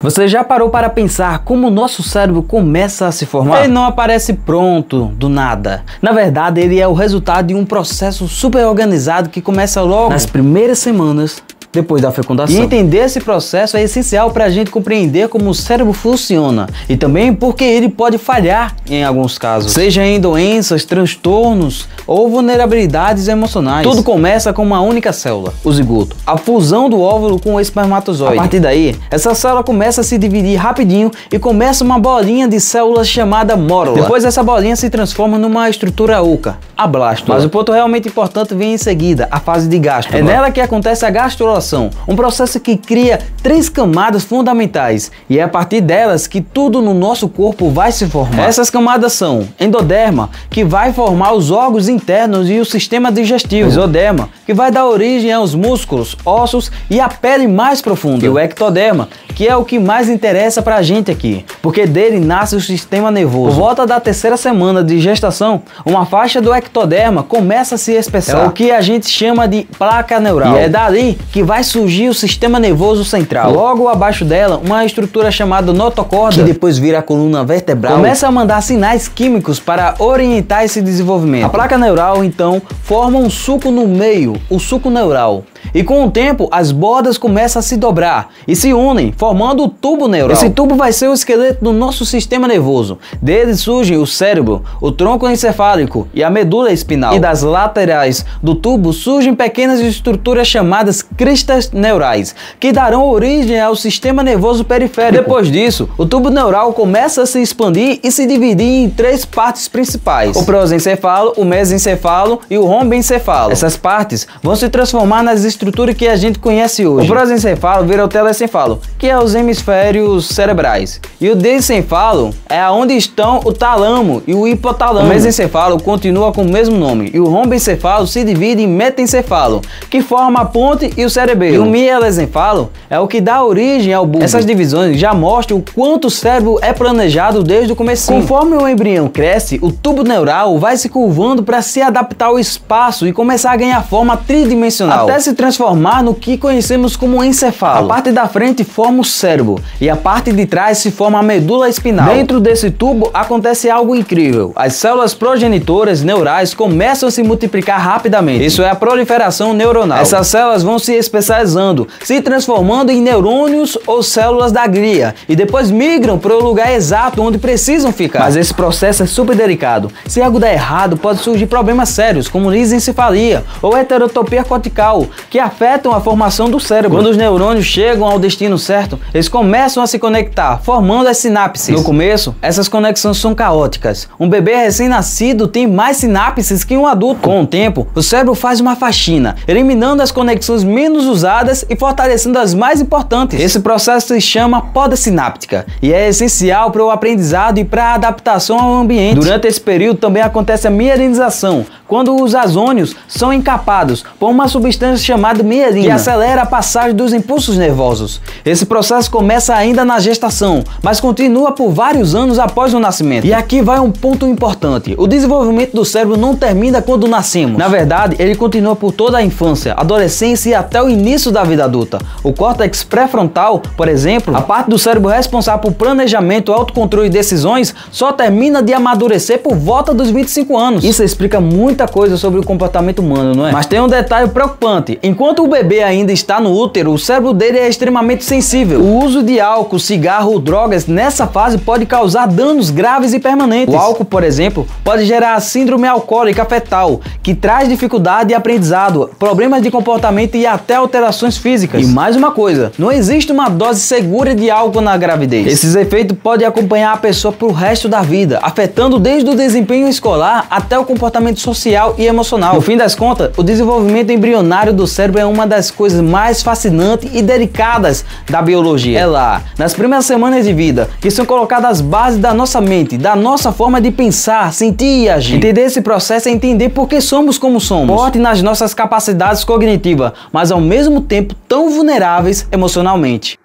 Você já parou para pensar como o nosso cérebro começa a se formar? Ele não aparece pronto, do nada. Na verdade, ele é o resultado de um processo super organizado que começa logo nas primeiras semanas depois da fecundação. E entender esse processo é essencial para a gente compreender como o cérebro funciona e também porque ele pode falhar em alguns casos, seja em doenças, transtornos ou vulnerabilidades emocionais. Tudo começa com uma única célula, o zigoto, a fusão do óvulo com o espermatozoide. A partir daí, essa célula começa a se dividir rapidinho e começa uma bolinha de células chamada mórula. Depois essa bolinha se transforma numa estrutura oca, a blástula. Mas o ponto realmente importante vem em seguida, a fase de gástula. É nela que acontece a gastrulação, um processo que cria 3 camadas fundamentais e é a partir delas que tudo no nosso corpo vai se formar. Essas camadas são endoderma, que vai formar os órgãos internos e o sistema digestivo, mesoderma, que vai dar origem aos músculos, ossos e a pele mais profunda, e o ectoderma, que é o que mais interessa pra gente aqui, porque dele nasce o sistema nervoso. Por volta da 3ª semana de gestação, uma faixa do ectoderma começa a se espessar, é o que a gente chama de placa neural, e é dali que vai surgir o sistema nervoso central. Logo abaixo dela, uma estrutura chamada notocorda, que depois vira a coluna vertebral, começa a mandar sinais químicos para orientar esse desenvolvimento. A placa neural, então, forma um sulco no meio, o sulco neural. E com o tempo, as bordas começam a se dobrar e se unem, formando o tubo neural. Esse tubo vai ser o esqueleto do nosso sistema nervoso. Dele surgem o cérebro, o tronco encefálico e a medula espinal. E das laterais do tubo surgem pequenas estruturas chamadas cristas neurais, que darão origem ao sistema nervoso periférico. Depois disso, o tubo neural começa a se expandir e se dividir em 3 partes principais: o prosencefalo, o mesencefalo e o rombencefalo. Essas partes vão se transformar nas estrutura que a gente conhece hoje. O prosencefalo vira o telencefalo, que é os hemisférios cerebrais, e o desencefalo é onde estão o tálamo e o hipotálamo. O mesencefalo continua com o mesmo nome, e o rombencefalo se divide em metencefalo, que forma a ponte e o cerebelo, e o mielencefalo é o que dá origem ao bulbo. Essas divisões já mostram o quanto o cérebro é planejado desde o começo. Conforme o embrião cresce, o tubo neural vai se curvando para se adaptar ao espaço e começar a ganhar forma tridimensional, até se transformar no que conhecemos como encefalo. A parte da frente forma o cérebro e a parte de trás se forma a medula espinal. Dentro desse tubo acontece algo incrível. As células progenitoras neurais começam a se multiplicar rapidamente. Isso é a proliferação neuronal. Essas células vão se especializando, se transformando em neurônios ou células da glia e depois migram para o lugar exato onde precisam ficar. Mas esse processo é super delicado. Se algo der errado, pode surgir problemas sérios, como lisencefalia ou heterotopia cortical, que afetam a formação do cérebro. Quando os neurônios chegam ao destino certo, eles começam a se conectar, formando as sinapses. No começo, essas conexões são caóticas. Um bebê recém-nascido tem mais sinapses que um adulto. Com o tempo, o cérebro faz uma faxina, eliminando as conexões menos usadas e fortalecendo as mais importantes. Esse processo se chama poda sináptica e é essencial para o aprendizado e para a adaptação ao ambiente. Durante esse período também acontece a mielinização, quando os axônios são encapados por uma substância chamada mielina, que acelera a passagem dos impulsos nervosos. Esse processo começa ainda na gestação, mas continua por vários anos após o nascimento. E aqui vai um ponto importante: o desenvolvimento do cérebro não termina quando nascemos. Na verdade, ele continua por toda a infância, adolescência e até o início da vida adulta. O córtex pré-frontal, por exemplo, a parte do cérebro responsável por planejamento, autocontrole e decisões, só termina de amadurecer por volta dos 25 anos. Isso explica muita coisa sobre o comportamento humano, não é? Mas tem um detalhe preocupante: enquanto o bebê ainda está no útero, o cérebro dele é extremamente sensível. O uso de álcool, cigarro ou drogas nessa fase pode causar danos graves e permanentes. O álcool, por exemplo, pode gerar a síndrome alcoólica fetal, que traz dificuldade de aprendizado, problemas de comportamento e até alterações físicas. E mais uma coisa, não existe uma dose segura de álcool na gravidez. Esses efeitos podem acompanhar a pessoa pro resto da vida, afetando desde o desempenho escolar até o comportamento social e emocional. No fim das contas, o desenvolvimento embrionário do cérebro é uma das coisas mais fascinantes e delicadas da biologia. É lá, nas primeiras semanas de vida, que são colocadas as bases da nossa mente, da nossa forma de pensar, sentir e agir. Entender esse processo é entender por que somos como somos, forte nas nossas capacidades cognitivas, mas ao mesmo tempo tão vulneráveis emocionalmente.